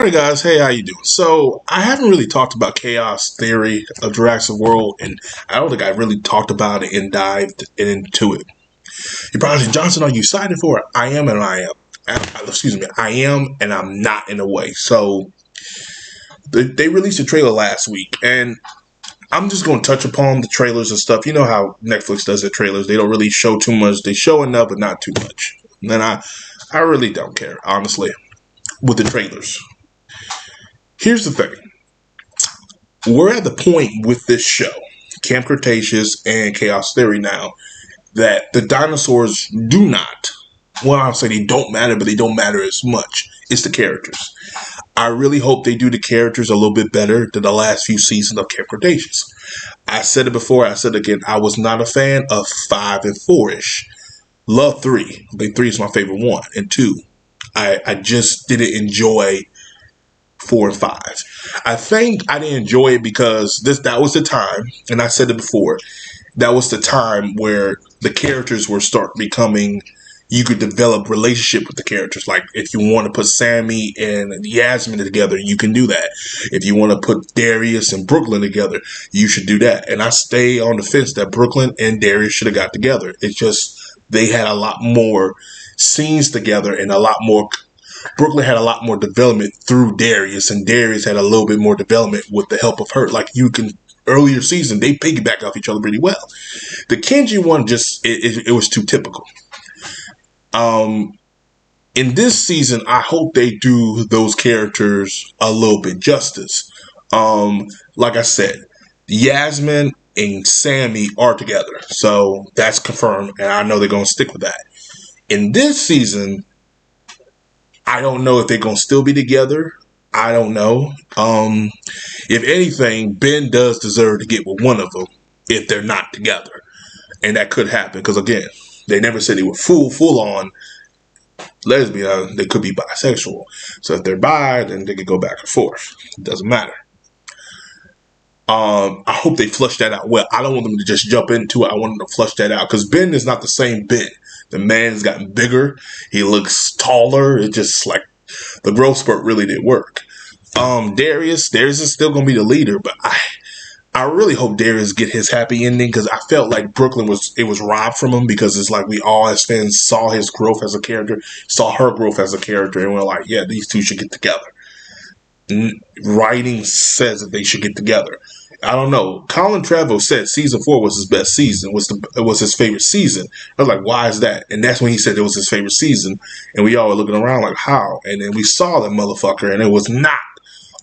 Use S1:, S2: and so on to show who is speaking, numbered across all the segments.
S1: Hey guys, hey, how you doing? So I haven't really talked about chaos theory of Jurassic World, and I don't think I really talked about it and dived into it. You probably say, Johnson, are you excited for it? I am, and I am. Excuse me, I am, and I'm not in a way. So they released a trailer last week, and I'm just going to touch upon the trailers and stuff. You know how Netflix does their trailers; they don't really show too much. They show enough, but not too much. And then I really don't care, honestly, with the trailers. Here's the thing. We're at the point with this show, Camp Cretaceous and Chaos Theory now, that the dinosaurs do not, well, I'll say they don't matter, but they don't matter as much. It's the characters. I really hope they do the characters a little bit better than the last few seasons of Camp Cretaceous. I said it before, I said it again, I was not a fan of 5 and 4-ish. Love 3. I think 3 is my favorite one. And 2. I just didn't enjoy 4 and 5. I think I didn't enjoy it because that was the time, and I said it before, that was the time where the characters were start becoming, you could develop relationship with the characters. Like if you want to put Sammy and Yasmin together, you can do that. If you want to put Darius and Brooklyn together, you should do that. And I stay on the fence that Brooklyn and Darius should have got together. It's just they had a lot more scenes together and a lot more. Brooklyn had a lot more development through Darius, and Darius had a little bit more development with the help of her. Like you can earlier season, they piggyback off each other pretty well. The Kenji one just it was too typical. In this season, I hope they do those characters a little bit justice. Like I said, Yasmin and Sammy are together, so that's confirmed, and I know they're gonna stick with that. In this season, I don't know if they're gonna still be together. I don't know. If anything, Ben does deserve to get with one of them if they're not together, and that could happen because again, they never said they were full on lesbian. They could be bisexual. So if they're bi, then they could go back and forth. It doesn't matter. I hope they flush that out well. I don't want them to just jump into it. I want them to flush that out because Ben is not the same Ben. The man's gotten bigger. He looks taller. It just like the growth spurt really did work. Darius is still gonna be the leader, but I really hope Darius get his happy ending because I felt like Brooklyn was robbed from him because it's like we all as fans saw his growth as a character, saw her growth as a character, and we're like, yeah, these two should get together. Writing says that they should get together. I don't know. Colin Trevorrow said season 4 was his best season. It was his favorite season. I was like, why is that? And that's when he said it was his favorite season. And we all were looking around like, how? And then we saw that motherfucker, and it was not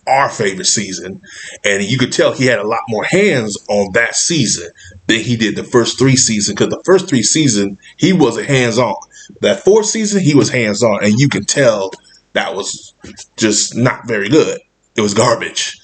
S1: our favorite season. And you could tell he had a lot more hands on that season than he did the first 3 seasons. Because the first 3 seasons, he wasn't hands on. That 4th season, he was hands on, and you can tell that was just not very good. It was garbage.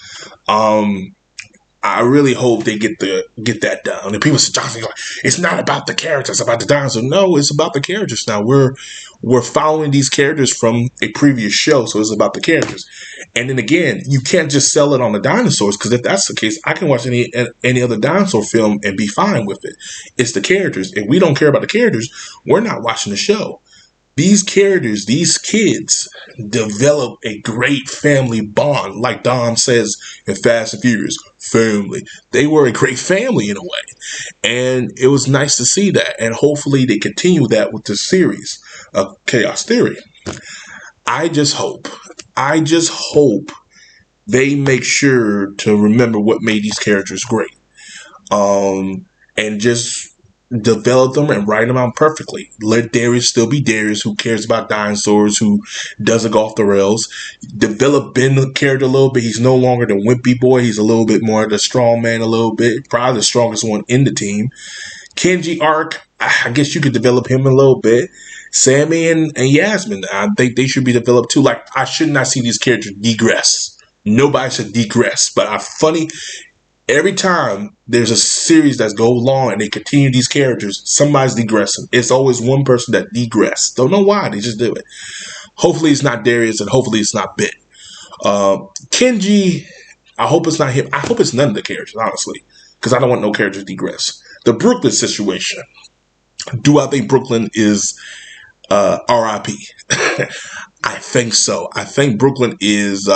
S1: I really hope they get that done. And people say, Johnson, like, it's not about the characters, it's about the dinosaurs. No, it's about the characters now. We're following these characters from a previous show, so it's about the characters. And then again, you can't just sell it on the dinosaurs because if that's the case, I can watch any other dinosaur film and be fine with it. It's the characters. If we don't care about the characters, we're not watching the show. These characters, these kids, develop a great family bond. Like Dom says in Fast and Furious, family. They were a great family in a way. And it was nice to see that. And hopefully they continue that with the series of Chaos Theory. I just hope they make sure to remember what made these characters great. And just develop them and write them out perfectly. Let Darius still be Darius, who cares about dinosaurs, who doesn't go off the rails. Develop Ben the character a little bit. He's no longer the wimpy boy. He's a little bit more the strong man a little bit. Probably the strongest one in the team. Kenji arc, I guess you could develop him a little bit. Sammy and Yasmin, I think they should be developed too. Like, I should not see these characters degress. Nobody should degress. But every time there's a series that goes long and they continue these characters, somebody's degressing. It's always one person that degress. Don't know why, they just do it. Hopefully it's not Darius and hopefully it's not Ben. Kenji, I hope it's not him. I hope it's none of the characters, honestly, because I don't want no characters degress. The Brooklyn situation. Do I think Brooklyn is RIP? I think so. I think Brooklyn is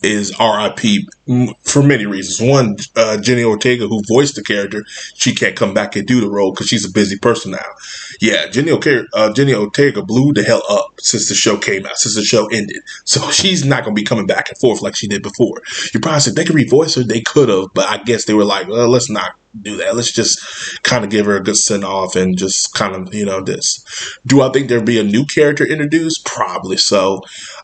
S1: RIP for many reasons. One, Jenny Ortega, who voiced the character, she can't come back and do the role because she's a busy person now. Yeah, Jenny Ortega blew the hell up since the show came out, since the show ended. So she's not going to be coming back and forth like she did before. You probably said they could revoice her. They could have, but I guess they were like, well, let's not do that. Let's just kind of give her a good send off and just kind of, this. Do I think there'll be a new character introduced? Probably so.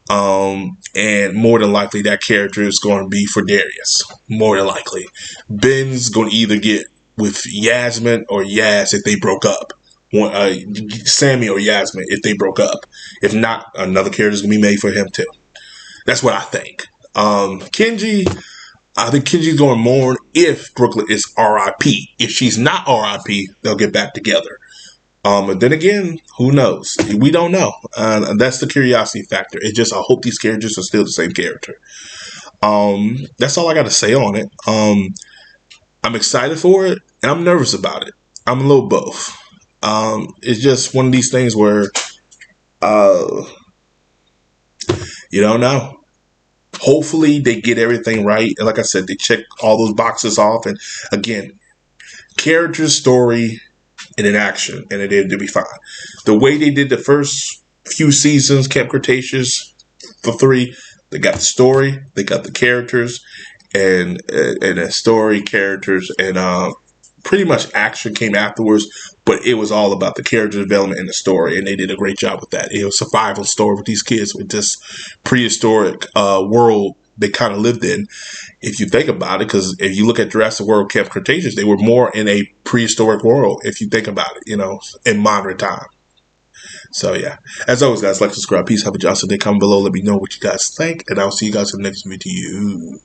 S1: And more than likely that character is going to be for Darius. More than likely. Ben's going to either get with Yasmin or Yaz if they broke up. Sammy or Yasmin if they broke up. If not, another character is going to be made for him too. That's what I think. Kenji, I think Kenji's going to mourn if Brooklyn is RIP. If she's not RIP, they'll get back together. But then again, who knows? We don't know. That's the curiosity factor. It just, I hope these characters are still the same character. That's all I got to say on it. I'm excited for it, and I'm nervous about it. I'm a little both. It's just one of these things where you don't know. Hopefully they get everything right. And like I said, they check all those boxes off. And again, character, story, and an action, and it'll be fine. The way they did the first few seasons, Camp Cretaceous for 3, they got the story, they got the characters, and a story, characters, and pretty much action came afterwards. But it was all about the character development and the story, and they did a great job with that. It was a survival story with these kids with this prehistoric world they kind of lived in, if you think about it, because if you look at Jurassic World Camp Cretaceous, they were more in a prehistoric world, if you think about it, in modern time. So, yeah. As always, guys, like, subscribe. Peace. Have a Johnson day. Comment below. Let me know what you guys think, and I'll see you guys in the next video.